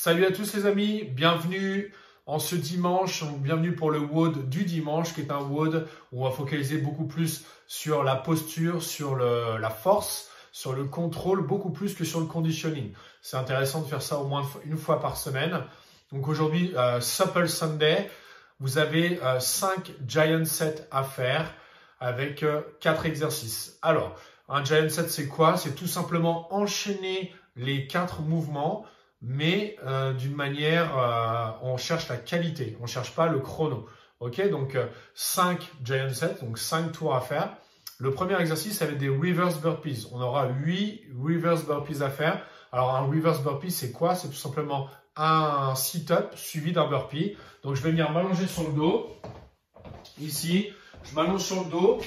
Salut à tous les amis, bienvenue en ce dimanche, bienvenue pour le WOD du dimanche qui est un WOD où on va focaliser beaucoup plus sur la posture, sur la force, sur le contrôle, beaucoup plus que sur le conditioning. C'est intéressant de faire ça au moins une fois par semaine. Donc aujourd'hui, Supple Sunday, vous avez 5 giant sets à faire avec 4 exercices. Alors, un giant set c'est quoi? C'est tout simplement enchaîner les 4 mouvements mais d'une manière, on cherche la qualité, on ne cherche pas le chrono. Ok, donc 5 giant sets, donc 5 tours à faire. Le premier exercice avec des reverse burpees. On aura 8 reverse burpees à faire. Alors un reverse burpee, c'est quoi? C'est tout simplement un sit-up suivi d'un burpee. Donc je vais venir m'allonger sur le dos. Ici, je m'allonge sur le dos.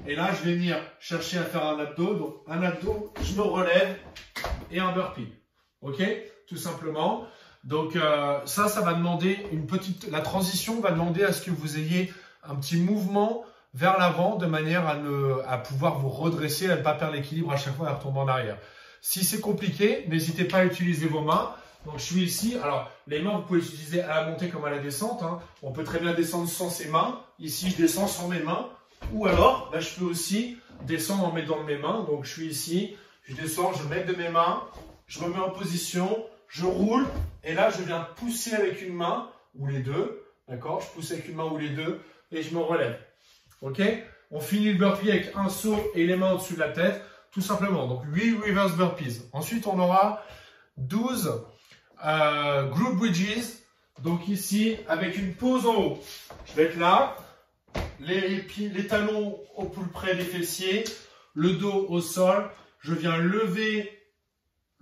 Et là, je vais venir chercher à faire un abdo. Donc un abdo, je me relève et un burpee. Ok, tout simplement. Donc ça va demander la transition va demander à ce que vous ayez un petit mouvement vers l'avant de manière à pouvoir vous redresser, à ne pas perdre l'équilibre à chaque fois et à retomber en arrière. Si c'est compliqué, n'hésitez pas à utiliser vos mains. Donc je suis ici. Alors les mains, vous pouvez les utiliser à la montée comme à la descente. On peut très bien descendre sans ses mains. Ici, je descends sans mes mains. Ou alors, je peux aussi descendre en mettant mes mains. Donc je suis ici, je descends, je mets de mes mains. Je me mets en position, je roule, et là, je viens pousser avec une main ou les deux. D'accord? Je pousse avec une main ou les deux, et je me relève. Ok? On finit le burpee avec un saut et les mains au-dessus de la tête, tout simplement. Donc, 8 reverse burpees. Ensuite, on aura 12 glute bridges. Donc, ici, avec une pause en haut. Je vais être là, les talons au plus près des fessiers, le dos au sol. Je viens lever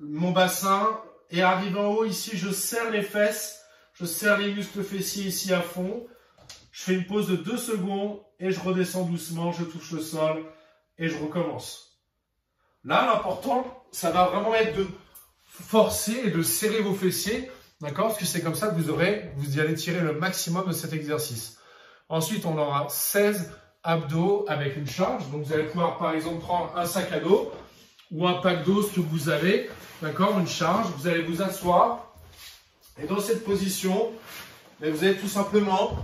mon bassin et arrive en haut, ici je serre les fesses, je serre les muscles fessiers ici à fond, je fais une pause de 2 secondes et je redescends doucement, je touche le sol et je recommence. Là, l'important, ça va vraiment être de forcer et de serrer vos fessiers, d'accord? Parce que c'est comme ça que vous y allez tirer le maximum de cet exercice. Ensuite, on aura 16 abdos avec une charge, donc vous allez pouvoir par exemple prendre un sac à dos ou un pack d'eau, ce que vous avez, d'accord, une charge, vous allez vous asseoir, et dans cette position, vous allez tout simplement,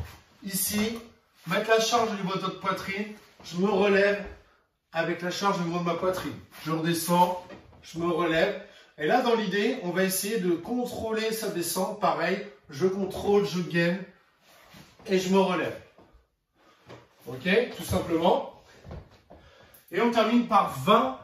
ici, mettre la charge au niveau de votre poitrine, je me relève avec la charge au niveau de ma poitrine, je redescends, je me relève, et là, dans l'idée, on va essayer de contrôler sa descente, pareil, je contrôle, je gaine, et je me relève, ok, tout simplement, et on termine par 20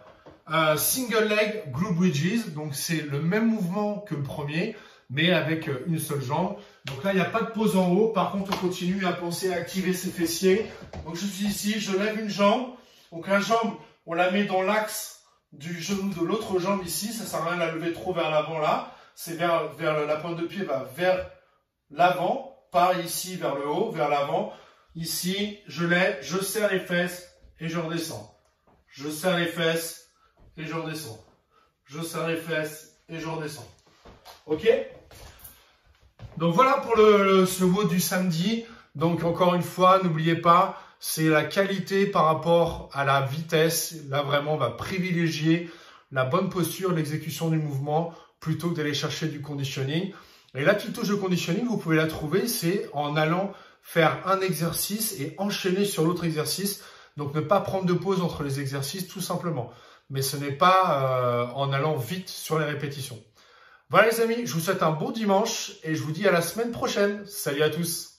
single leg glute bridges, donc c'est le même mouvement que le premier, mais avec une seule jambe. Donc là, il n'y a pas de pause en haut. Par contre, on continue à penser à activer ses fessiers. Donc je suis ici, je lève une jambe. Donc la jambe, on la met dans l'axe du genou de l'autre jambe ici. Ça ne sert à rien de la lever trop vers l'avant là. C'est vers la pointe de pied va vers l'avant, pas ici vers le haut, vers l'avant. Ici, je lève, je serre les fesses et je redescends. Je serre les fesses et je redescends. Je serre les fesses et je redescends. Ok? Donc voilà pour ce WOD du samedi. Donc encore une fois, n'oubliez pas, c'est la qualité par rapport à la vitesse. Là vraiment, on va privilégier la bonne posture, l'exécution du mouvement, plutôt que d'aller chercher du conditioning. Et la petite touche de conditioning, vous pouvez la trouver, c'est en allant faire un exercice et enchaîner sur l'autre exercice. Donc ne pas prendre de pause entre les exercices, tout simplement. Mais ce n'est pas en allant vite sur les répétitions. Voilà les amis, je vous souhaite un bon dimanche et je vous dis à la semaine prochaine. Salut à tous!